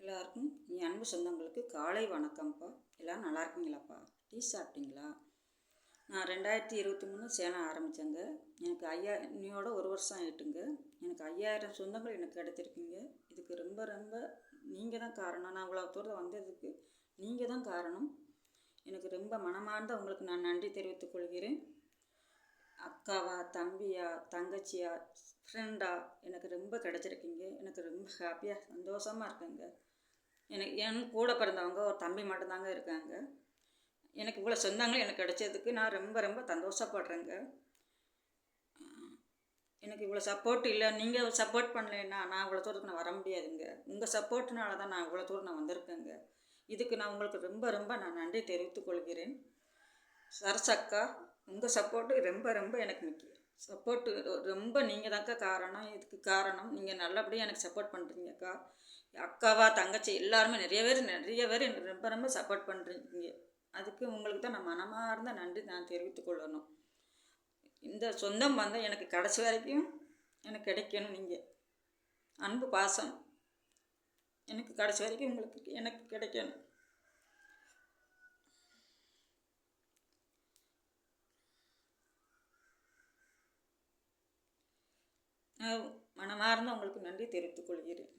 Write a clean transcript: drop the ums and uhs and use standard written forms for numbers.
எல்லாருக்கும் என் அன்பு சொந்தங்களுக்கு காலை வணக்கம்ப்பா. எல்லோரும் நல்லா இருக்கீங்களாப்பா? டீ சாப்பிட்டீங்களா? நான் 2023 சேனல் ஆரம்பித்தேங்க. எனக்கு இன்னையோட 1 வருஷம் ஆகிட்டுங்க. எனக்கு 5000 சொந்தங்கள் எனக்கு கிடைச்சிருக்கீங்க. இதுக்கு ரொம்ப ரொம்ப நீங்கள் தான் காரணம். நான் இவ்வளோ தூரம் வந்ததுக்கு நீங்கள் தான் காரணம். எனக்கு ரொம்ப மனமார்ந்த உங்களுக்கு நான் நன்றி தெரிவித்துக் கொள்கிறேன். அக்காவா, தம்பியா, தங்கச்சியா, ஃப்ரெண்டா எனக்கு ரொம்ப கிடச்சிருக்கீங்க. எனக்கு ரொம்ப ஹாப்பியாக சந்தோஷமாக இருக்குங்க. என் கூட பிறந்தவங்க ஒரு தம்பி மட்டும்தாங்க இருக்காங்க. எனக்கு இவ்வளோ சொந்தங்கள் எனக்கு கிடைச்சதுக்கு நான் ரொம்ப ரொம்ப சந்தோஷப்படுறேங்க. எனக்கு இவ்வளோ சப்போர்ட் இல்லை, நீங்கள் சப்போர்ட் பண்ணலைன்னா நான் இவ்வளோ தூரத்துக்கு நான் வர முடியாதுங்க. உங்கள் சப்போர்ட்னால தான் நான் இவ்வளோ தூரம் நான் வந்திருக்கேங்க. இதுக்கு நான் உங்களுக்கு ரொம்ப ரொம்ப நான் நன்றி தெரிவித்துக் கொள்கிறேன். சரசக்கா, உங்கள் சப்போர்ட்டு ரொம்ப ரொம்ப எனக்கு முக்கியம். சப்போர்ட்டு ரொம்ப நீங்கள் தான்க்கா காரணம். இதுக்கு காரணம் நீங்கள் நல்லபடியாக எனக்கு சப்போர்ட் பண்ணுறீங்கக்கா. அக்காவா, தங்கச்சி எல்லாருமே நிறைய பேர் எனக்கு ரொம்ப ரொம்ப சப்போர்ட் பண்ணுறீங்க. அதுக்கு உங்களுக்கு தான் நான் மனமார்ந்த நன்றி நான் தெரிவித்துக் கொள்ளணும். இந்த சொந்தம் வந்து எனக்கு கடைசி வரைக்கும் எனக்கு கிடைக்கணும். நீங்கள் அன்பு பாசம் எனக்கு கடைசி வரைக்கும் எனக்கு கிடைக்கணும். மனமார்ந்த உங்களுக்கு நன்றி தெரிவித்துக் கொள்கிறேன்.